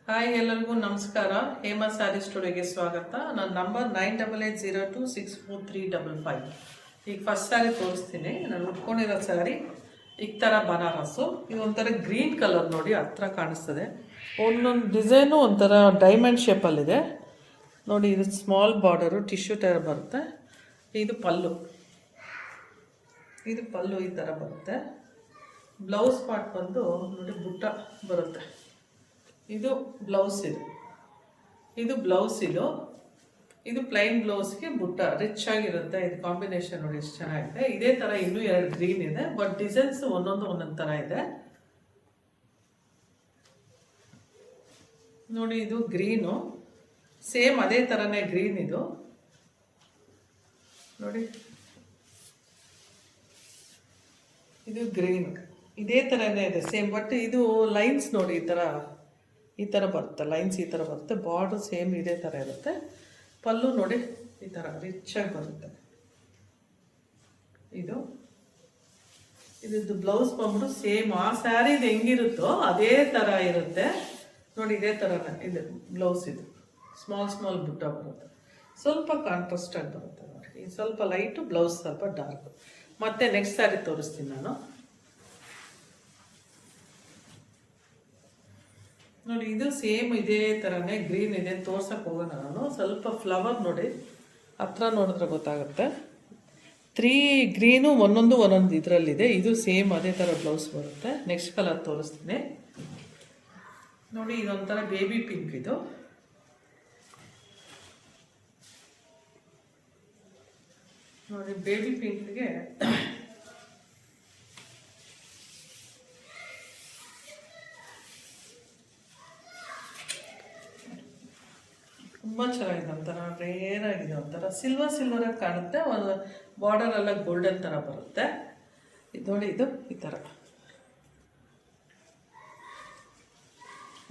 Hi, ಎಲ್ಲರಿಗೂ ನಮಸ್ಕಾರ. ಹೇಮಾ ಸ್ಯಾರಿ ಸ್ಟುಡಿಯೋಗೆ ಸ್ವಾಗತ. ನನ್ನ ನಂಬರ್ 9880264355. ಈಗ ಫಸ್ಟ್ ಸ್ಯಾರಿ ತೋರಿಸ್ತೀನಿ. ನಾನು ಉಟ್ಕೊಂಡಿರೋ ಸ್ಯಾರಿ ಈ ಥರ ಬನಾರಸ್ಸು. ಇದು ಒಂಥರ ಗ್ರೀನ್ ಕಲರ್ ನೋಡಿ, ಹತ್ರ ಕಾಣಿಸ್ತದೆ. ಒಂದೊಂದು ಡಿಸೈನು ಒಂಥರ ಡೈಮಂಡ್ ಶೇಪಲ್ಲಿದೆ ನೋಡಿ. ಇದು ಸ್ಮಾಲ್ ಬಾರ್ಡರು, ಟಿಶ್ಯೂ ಟೈರ್ ಬರುತ್ತೆ. ಇದು ಪಲ್ಲು ಈ ಥರ ಬರುತ್ತೆ. ಬ್ಲೌಸ್ ಪಾರ್ಟ್ ಬಂದು ನೋಡಿ ಬುಟ್ಟ ಬರುತ್ತೆ. ಇದು ಬ್ಲೌಸ್, ಇದು ಬ್ಲೌಸ್, ಇದು ಪ್ಲೈನ್ ಬ್ಲೌಸ್ಗೆ ಬುಟ್ಟ ರಿಚ್ ಆಗಿರುತ್ತೆ. ಇದು ಕಾಂಬಿನೇಷನ್ ನೋಡಿ ಎಷ್ಟು ಚೆನ್ನಾಗಿದೆ. ಇದೇ ಥರ ಇನ್ನೂ 2 ಗ್ರೀನ್ ಇದೆ, ಬಟ್ ಡಿಸೈನ್ಸ್ ಒಂದೊಂದು ಥರ ಇದೆ ನೋಡಿ. ಇದು ಗ್ರೀನು, ಸೇಮ್ ಅದೇ ಥರನೇ ಗ್ರೀನ್ ಇದು ನೋಡಿ. ಇದು ಗ್ರೀನ್ ಇದೇ ಥರನೇ ಇದೆ ಸೇಮ್, ಬಟ್ ಇದು ಲೈನ್ಸ್ ನೋಡಿ ಈ ಥರ ಬರುತ್ತೆ. ಲೈನ್ಸ್ ಈ ಥರ ಬರುತ್ತೆ. ಬಾರ್ಡರ್ ಸೇಮ್ ಇದೇ ಥರ ಇರುತ್ತೆ. ಪಲ್ಲು ನೋಡಿ ಈ ಥರ ರಿಚಾಗಿ ಬರುತ್ತೆ. ಇದ್ದು ಬ್ಲೌಸ್ ಬಂದ್ಬಿಟ್ಟು ಸೇಮ್ ಆ ಸ್ಯಾರಿದು ಹೆಂಗಿರುತ್ತೋ ಅದೇ ಥರ ಇರುತ್ತೆ ನೋಡಿ. ಇದೇ ಥರನೇ ಇದು ಬ್ಲೌಸ್. ಇದು ಸ್ಮಾಲ್ ಬುಟ್ಟ ಬರುತ್ತೆ. ಸ್ವಲ್ಪ ಕಾಂಟ್ರಾಸ್ಟಾಗಿ ಬರುತ್ತೆ ನೋಡಿ. ಇದು ಸ್ವಲ್ಪ ಲೈಟು, ಬ್ಲೌಸ್ ಸ್ವಲ್ಪ ಡಾರ್ಕು. ಮತ್ತು ನೆಕ್ಸ್ಟ್ ಸ್ಯಾರಿ ತೋರಿಸ್ತೀನಿ ನಾನು ನೋಡಿ. ಇದು ಸೇಮ್ ಇದೇ ಥರನೇ ಗ್ರೀನ್ ಇದೆ. ತೋರ್ಸಕ್ಕೆ ಹೋಗೋಣ ನಾನು. ಸ್ವಲ್ಪ ಫ್ಲವರ್ ನೋಡಿ, ಹತ್ರ ನೋಡಿದ್ರೆ ಗೊತ್ತಾಗುತ್ತೆ. 3 ಗ್ರೀನು ಒಂದೊಂದು ಇದರಲ್ಲಿದೆ. ಇದು ಸೇಮ್ ಅದೇ ಥರ ಬ್ಲೌಸ್ ಬರುತ್ತೆ. ನೆಕ್ಸ್ಟ್ ಕಲರ್ ತೋರಿಸ್ತೀನಿ ನೋಡಿ. ಇದೊಂಥರ ಬೇಬಿ ಪಿಂಕ್. ಇದು ನೋಡಿ, ಬೇಬಿ ಪಿಂಕ್ಗೆ ತುಂಬ ಚೆನ್ನಾಗಿದೆ. ಒಂಥರ ರೇರ್ ಆಗಿದೆ, ಒಂಥರ ಸಿಲ್ವರಾಗಿ ಕಾಣುತ್ತೆ. ಬಾರ್ಡರ್ ಎಲ್ಲ ಗೋಲ್ಡನ್ ಥರ ಬರುತ್ತೆ. ಇದು ನೋಡಿ, ಇದು ಈ ಥರ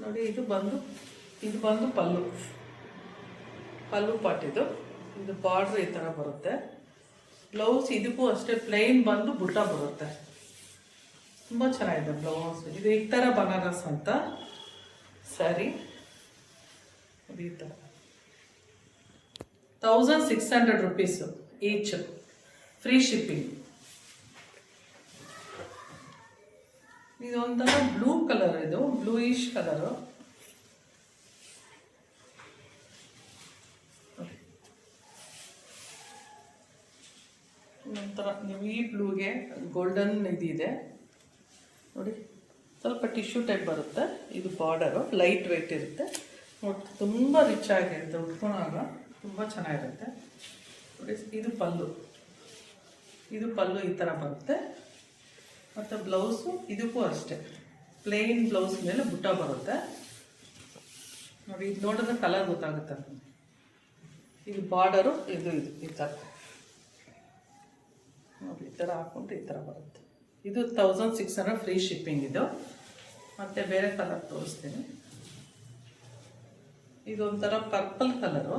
ನೋಡಿ. ಇದು ಬಂದು ಪಲ್ಲು ಪಾಟ್. ಇದು ಬಾರ್ಡ್ರ್ ಈ ಥರ ಬರುತ್ತೆ. ಬ್ಲೌಸ್ ಇದಕ್ಕೂ ಅಷ್ಟೇ ಪ್ಲೈನ್ ಬಂದು ಬುಟ್ಟ ಬರುತ್ತೆ. ತುಂಬ ಚೆನ್ನಾಗಿದೆ ಬ್ಲೌಸ್. ಇದು ಈ ಥರ ಬನಾರಸ್ ಅಂತ ಸ್ಯಾರಿ. ಈ ಥರ 1600 rupees ಈಚ್, ಫ್ರೀ ಶಿಪ್ಪಿಂಗ್. ಇದು ಒಂಥರ ಬ್ಲೂ ಕಲರ್, ಇದು ಬ್ಲೂಯಿಶ್ ಕಲರು. ಒಂಥರ ಈ ಬ್ಲೂಗೆ ಗೋಲ್ಡನ್ ಇದಿದೆ ನೋಡಿ. ಸ್ವಲ್ಪ ಟಿಶ್ಯೂ ಟೈಪ್ ಬರುತ್ತೆ. ಇದು ಬಾರ್ಡರು ಲೈಟ್ ವೆಯ್ಟ್ ಇರುತ್ತೆ ನೋಡಿ. ತುಂಬ ರಿಚ್ ಆಗಿರುತ್ತೆ, ಉಟ್ಕೊಳಾಗ ತುಂಬ ಚೆನ್ನಾಗಿರುತ್ತೆ ನೋಡಿ. ಇದು ಪಲ್ಲು ಈ ಥರ ಬರುತ್ತೆ. ಮತ್ತು ಬ್ಲೌಸು ಇದಕ್ಕೂ ಅಷ್ಟೇ ಪ್ಲೇನ್ ಬ್ಲೌಸ್ ಮೇಲೆ ಬುಟ್ಟ ಬರುತ್ತೆ ನೋಡಿ. ಇದು ನೋಡಿದ್ರೆ ಕಲರ್ ಗೊತ್ತಾಗುತ್ತೆ. ಇದು ಬಾರ್ಡರು ಇದು ಈ ಥರ ನೋಡಿ. ಈ ಥರ ಹಾಕ್ಕೊಂಡು ಈ ಥರ ಬರುತ್ತೆ. ಇದು 1600 ಫ್ರೀ ಶಿಪ್ಪಿಂಗ್. ಇದು ಮತ್ತು ಬೇರೆ ಕಲರ್ ತೋರಿಸ್ತೀನಿ. ಇದೊಂಥರ ಪರ್ಪಲ್ ಕಲರು.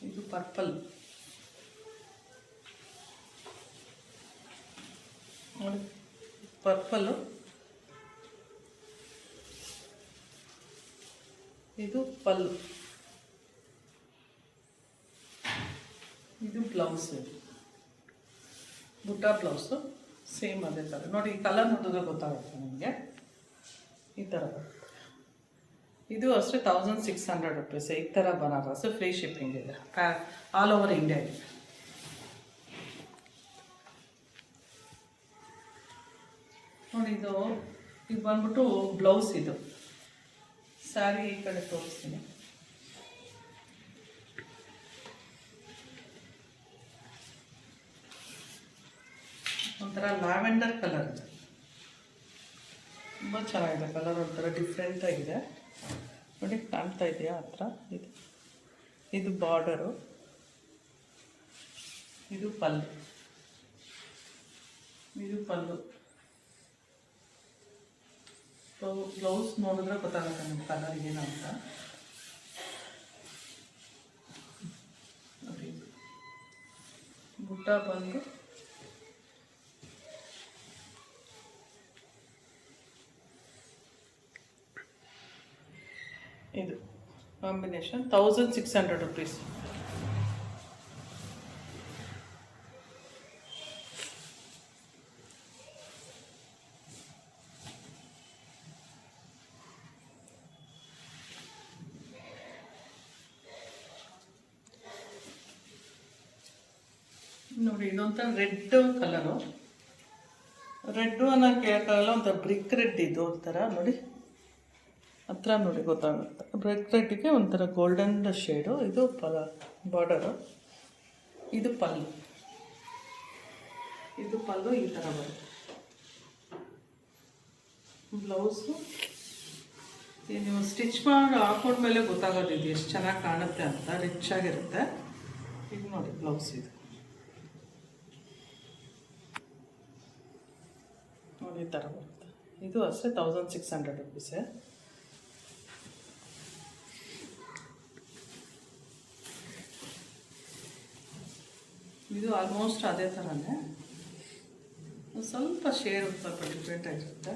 ಇದು ಪರ್ಪಲ್ ನೋಡಿ. ಪರ್ಪಲ್ಲು ಇದು ಪಲ್ಲು. ಇದು ಬ್ಲೌಸು, ಬುಟ್ಟ ಬ್ಲೌಸು ಸೇಮ್ ಅದೇ ಥರ ನೋಡಿ. ಈ ಕಲರ್ ನೋಡಿದ್ರೆ ಗೊತ್ತಾಗುತ್ತೆ ನಿಮಗೆ. ಈ ಥರ ಬರುತ್ತೆ. ಇದು ಅಷ್ಟೇ 1600 rupees. ಈ ಥರ ಬನಾರಸ್ ಫ್ರೀ ಶಿಪ್ಪಿಂಗ್ ಇದೆ ಆಲ್ ಓವರ್ ಇಂಡಿಯಾ ಇದೆ ನೋಡಿ. ಇದು ಬಂದ್ಬಿಟ್ಟು ಬ್ಲೌಸ್. ಇದು ಸ್ಯಾರಿ ಈ ಕಡೆ ತೋರಿಸ್ತೀನಿ. ಒಂಥರ ಲ್ಯಾವೆಂಡರ್ ಕಲರ್ ಇದೆ. ತುಂಬ ಚೆನ್ನಾಗಿದೆ ಕಲರ್, ಒಂಥರ ಡಿಫ್ರೆಂಟ್ ಆಗಿದೆ ನೋಡಿ. ಕಾಣ್ತಾ ಇದೆಯಾ ಹತ್ರ? ಇದು ಬಾರ್ಡರು, ಇದು ಪಲ್ಲು. ಬ್ಲೌಸ್ ನೋಡಿದ್ರೆ ಗೊತ್ತಾಗುತ್ತೆ ನಿಮ್ಮ ಕಲರ್ ಏನು ಅಂತ. ಬುಟ್ಟ ಬಂದು ಇದು ಕಾಂಬಿನೇಷನ್ 1600 rupees. ನೋಡಿ ಇದೊಂಥರ ರೆಡ್ ಕಲರು. ರೆಡ್ಡು ಅನ್ನೋಕ್ಕೆ ಕೇಳೋಕ್ಕಾಗಲ್ಲ, ಒಂಥರ ಬ್ರಿಕ್ ರೆಡ್ ಇದು ಒಂಥರ ನೋಡಿ ಹತ್ರ ನೋಡಿ ಗೊತ್ತಾಗುತ್ತೆ. ಬ್ರಿಕ್ ರೆಡ್ಗೆ ಒಂಥರ ಗೋಲ್ಡನ್ ಶೇಡು. ಇದು ಬಾರ್ಡರು, ಇದು ಪಲ್ಲು. ಇದು ಪಲ್ಲು ಈ ಥರ ಬರುತ್ತೆ. ಬ್ಲೌಸು ನೀವು ಸ್ಟಿಚ್ ಮಾಡಿ ಹಾಕೊಂಡ್ಮೇಲೆ ಗೊತ್ತಾಗೋದು ಇದು ಎಷ್ಟು ಚೆನ್ನಾಗಿ ಕಾಣುತ್ತೆ ಅಂತ, ರಿಚ್ ಆಗಿರುತ್ತೆ. ಈಗ ನೋಡಿ ಬ್ಲೌಸ್ ಇದು ನೋಡಿ ಈ ಥರ ಬರುತ್ತೆ. ಇದು ಅಷ್ಟೇ 1600 rupees. ಇದು ಆಲ್ಮೋಸ್ಟ್ ಅದೇ ಥರನೇ, ಸ್ವಲ್ಪ ಶೇಡ್ ಸ್ವಲ್ಪ ಡಿಫ್ರೆಂಟ್ ಆಗಿರುತ್ತೆ.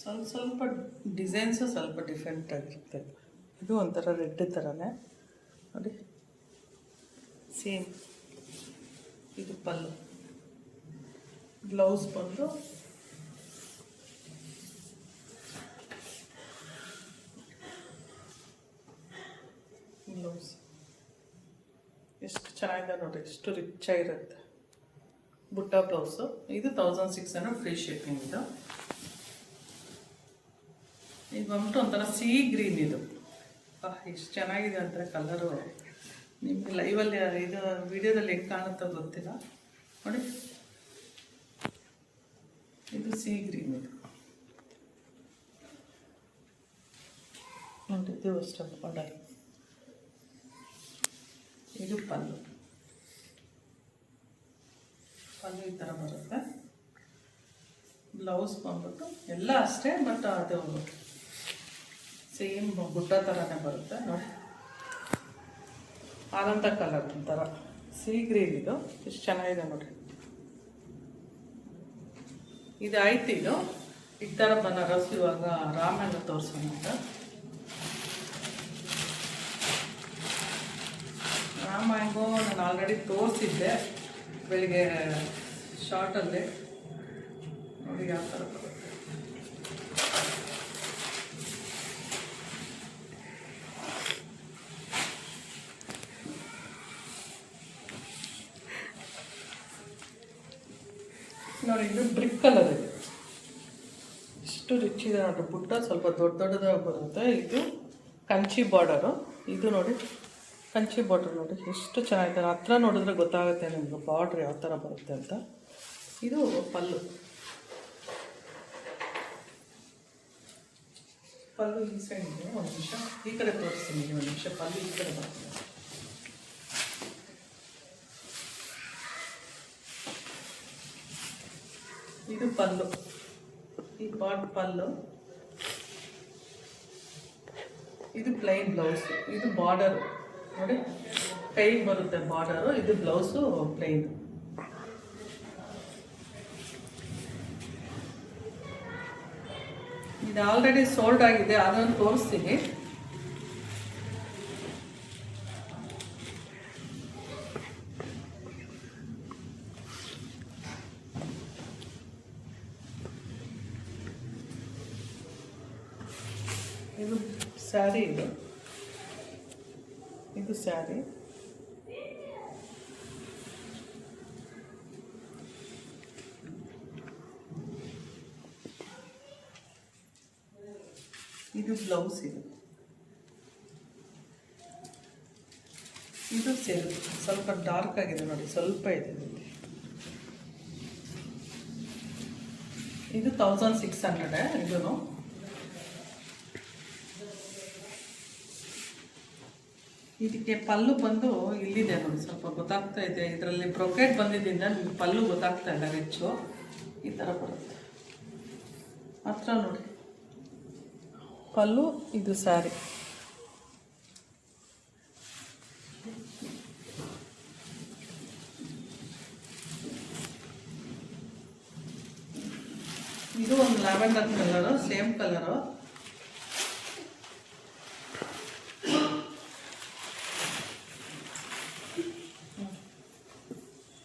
ಸ್ವಲ್ಪ ಡಿಸೈನ್ಸು ಸ್ವಲ್ಪ ಡಿಫ್ರೆಂಟ್ ಆಗಿರುತ್ತೆ. ಇದು ಒಂಥರ ರೆಡ್ ಥರನೇ ನೋಡಿ, ಸೇಮ್. ಇದು ಪಲ್ಲು. ಬ್ಲೌಸ್ ಬಂದು ಬ್ಲೌಸ್ ಎಷ್ಟು ಚೆನ್ನಾಗಿದೆ ನೋಡಿ, ಎಷ್ಟು ರಿಚ್ ಆಗಿರುತ್ತೆ. ಬುಟ್ಟ ಬ್ಲೌಸು. ಇದು 1600 ಫ್ರೀ ಶಿಪ್ಪಿಂಗ್. ಇದು ಬಂದ್ಬಿಟ್ಟು ಒಂಥರ ಸೀ ಗ್ರೀನ್. ಇದು ಎಷ್ಟು ಚೆನ್ನಾಗಿದೆ ಅಂದರೆ ಕಲರು. ನಿಮಗೆ ಲೈವಲ್ಲಿ ಇದು ವಿಡಿಯೋದಲ್ಲಿ ಹೆಂಗೆ ಕಾಣುತ್ತೋ ಗೊತ್ತಿಲ್ಲ ನೋಡಿ. ಇದು ಸೀ ಗ್ರೀನ್. ಇದು ನೋಡಿ, ಇದು ಅಷ್ಟು ಬಾರ್ಡರ್. ಇದು ಪಲ್ಲು. ಪಲ್ಲು ಈ ಥರ ಬರುತ್ತೆ. ಬ್ಲೌಸ್ ಬಂದ್ಬಿಟ್ಟು ಎಲ್ಲ ಅಷ್ಟೇ, ಬಟ್ ಅದು ಸೇಮ್ ಬುಟ್ಟ ಥರನೇ ಬರುತ್ತೆ ನೋಡಿ. ಆನಂದ ಕಲರ್ ಒಂಥರ ಸೀ ಗ್ರೀನ್. ಇದು ಎಷ್ಟು ಚೆನ್ನಾಗಿದೆ ನೋಡಿ. ಇದು ಆಯ್ತು. ಇದು ಈ ಥರ ಬನಾರಸ್. ಇವಾಗ ರಾಮಣ್ಣ ತೋರಿಸೋಣ ಅಂತ. ಮ್ಯಾಂಗೋ ನಾನು ಆಲ್ರೆಡಿ ತೋರಿಸಿದ್ದೆ ಬೆಳಿಗ್ಗೆ ಶಾರ್ಟಲ್ಲಿ. ನೋಡಿ ಯಾವ ಥರ ಬರುತ್ತೆ. ನೋಡಿ ಇದು ಬ್ರಿಕ್ ಕಲರ್. ಇದೆ ಎಷ್ಟು ರಿಚ್ ಇದೆ ನೋಡಿ. ಬುಟ್ಟ ಸ್ವಲ್ಪ ದೊಡ್ಡದಾಗಿ ಬರುತ್ತೆ. ಇದು ಕಂಚಿ ಬಾರ್ಡರು. ಇದು ನೋಡಿ ಕಂಚಿ ಬಾರ್ಡರ್ ನೋಡಿ ಎಷ್ಟು ಚೆನ್ನಾಗಿದೆ. ಹತ್ರ ನೋಡಿದ್ರೆ ಗೊತ್ತಾಗುತ್ತೆ ನಿಮ್ಗೆ ಬಾರ್ಡ್ರ್ ಯಾವ ಥರ ಬರುತ್ತೆ ಅಂತ. ಇದು ಪಲ್ಲು. ಪಲ್ಲು ಈ ಸೈಡ್ ಇದೆ. ಒಂದು ನಿಮಿಷ ಈ ಕಡೆ ತೋರಿಸ್ತೀನಿ. ಒಂದು ನಿಮಿಷ. ಪಲ್ಲು ಈ ಕಡೆ ಬರ್ತದೆ. ಇದು ಪಲ್ಲು. ಈ ಪಲ್ಲು. ಇದು ಪ್ಲೈನ್ ಬ್ಲೌಸು. ಇದು ಬಾರ್ಡರು ನೋಡಿ, ಕೈಗೆ ಬರುತ್ತೆ ಬಾರ್ಡರು. ಇದು ಬ್ಲೌಸು ಪ್ಲೈನ್. ಇದು ಆಲ್ರೆಡಿ ಸೋಲ್ಡ್ ಆಗಿದೆ, ಅದನ್ನು ತೋರಿಸ್ತೀನಿ. ಇದು ಸ್ಯಾರಿ. ಇದು ಸ್ಯಾರಿ. ಇದು ಬ್ಲೌಸ್. ಇದು ಸೇರು ಸ್ವಲ್ಪ ಡಾರ್ಕ್ ಆಗಿದೆ ನೋಡಿ, ಸ್ವಲ್ಪ ಇದೆ. ಇದು 1600. ಇದೂ ಇದಕ್ಕೆ ಪಲ್ಲು ಬಂದು ಇಲ್ಲಿದೆ ನೋಡಿ, ಸ್ವಲ್ಪ ಗೊತ್ತಾಗ್ತಾ ಇದೆ. ಇದರಲ್ಲಿ ಬ್ರೊಕೆಟ್ ಬಂದಿದ್ದರಿಂದ ನಿಮಗೆ ಪಲ್ಲು ಗೊತ್ತಾಗ್ತಾ ಇಲ್ಲ ಹೆಚ್ಚು. ಈ ಥರ ಬರುತ್ತೆ ಹತ್ರ ನೋಡಿ ಪಲ್ಲು. ಇದು sari. Lavender colour, same colour.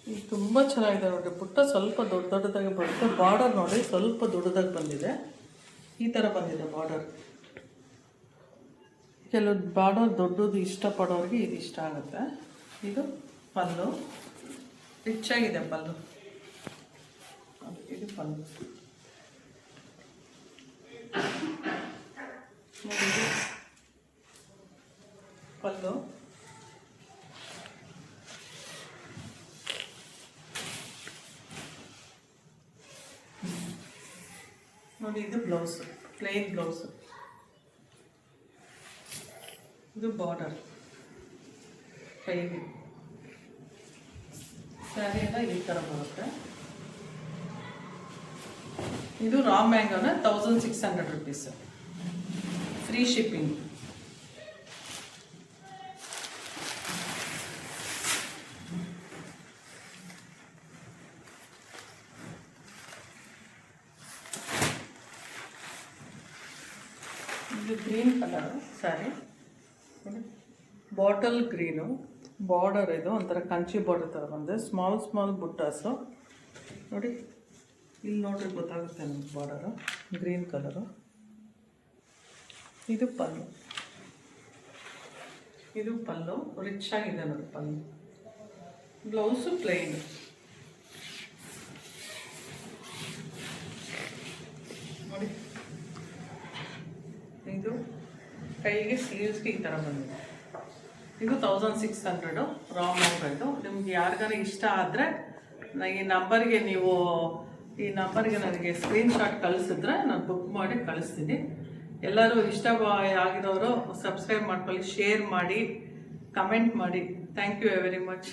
ಇದು ತುಂಬ ಚೆನ್ನಾಗಿದೆ ನೋಡಿ. ಬುಟ್ಟ ಸ್ವಲ್ಪ ದೊಡ್ಡದಾಗಿ ಬರುತ್ತೆ. ಬಾರ್ಡರ್ ನೋಡಿ ಸ್ವಲ್ಪ ದೊಡ್ಡದಾಗಿ ಬಂದಿದೆ. ಈ ಥರ ಬಂದಿದೆ ಬಾರ್ಡರ್. ಕೆಲವು ಬಾರ್ಡರ್ ದೊಡ್ಡದು ಇಷ್ಟಪಡೋರಿಗೆ ಇದು ಇಷ್ಟ ಆಗುತ್ತೆ. ಇದು ಪಲ್ಲು, ರಿಚ್ ಆಗಿದೆ ಪಲ್ಲು. ಇದು ಪಲ್ಲು ನೋಡಿ, ಇದು ಪಲ್ಲು. ನೋಡಿ ಇದು ಬ್ಲೌಸ್, ಪ್ಲೇನ್ ಬ್ಲೌಸ್. ಇದು ಬಾರ್ಡರ್ ಕೈಗೆ. ಸ್ಯಾರಿ ಎಲ್ಲ ಈ ಥರ ಬರುತ್ತೆ. ಇದು ರಾ ಮ್ಯಾಂಗೋನ 1600 rupees, ಫ್ರೀ ಶಿಪ್ಪಿಂಗ್. ಇದು green colour sari, bottle green. Border ಇದು ಒಂಥರ ಕಂಚಿ ಬಾರ್ಡರ್ ಥರ ಬಂದಿದೆ. ಸ್ಮಾಲ್ ಬುಟ್ಟಾಸು ನೋಡಿ, ಇಲ್ಲಿ ನೋಡ್ರಿ ಗೊತ್ತಾಗುತ್ತೆ ನಮ್ಗೆ ಬಾರ್ಡರು. Green colour. ಇದು ಪಲ್ಲು, ಇದು ಪಲ್ಲು ರಿಚ್ ಆಗಿದೆ ನೋಡಿ ಪಲ್ಲು. Blouse plain. ನೋಡಿ ಇದು ಕೈಗೆ ಸ್ಲೀವ್ಸ್ಗೆ ಈ ಥರ ಬಂದಿದೆ. ಇದು 1600 ರಾ ಮ್ಯಾಂಗೋ. ಇದು ನಿಮ್ಗೆ ಯಾರಿಗಾರ ಇಷ್ಟ ಆದರೆ ಈ ನಂಬರ್ಗೆ ನನಗೆ ಸ್ಕ್ರೀನ್ಶಾಟ್ ಕಳಿಸಿದ್ರೆ ನಾನು ಬುಕ್ ಮಾಡಿ ಕಳಿಸ್ತೀನಿ. ಎಲ್ಲರೂ ಇಷ್ಟ ಆಗಿರೋರು ಸಬ್ಸ್ಕ್ರೈಬ್ ಮಾಡ್ಕೊಳ್ಳಿ, ಶೇರ್ ಮಾಡಿ, ಕಮೆಂಟ್ ಮಾಡಿ. Thank you very much.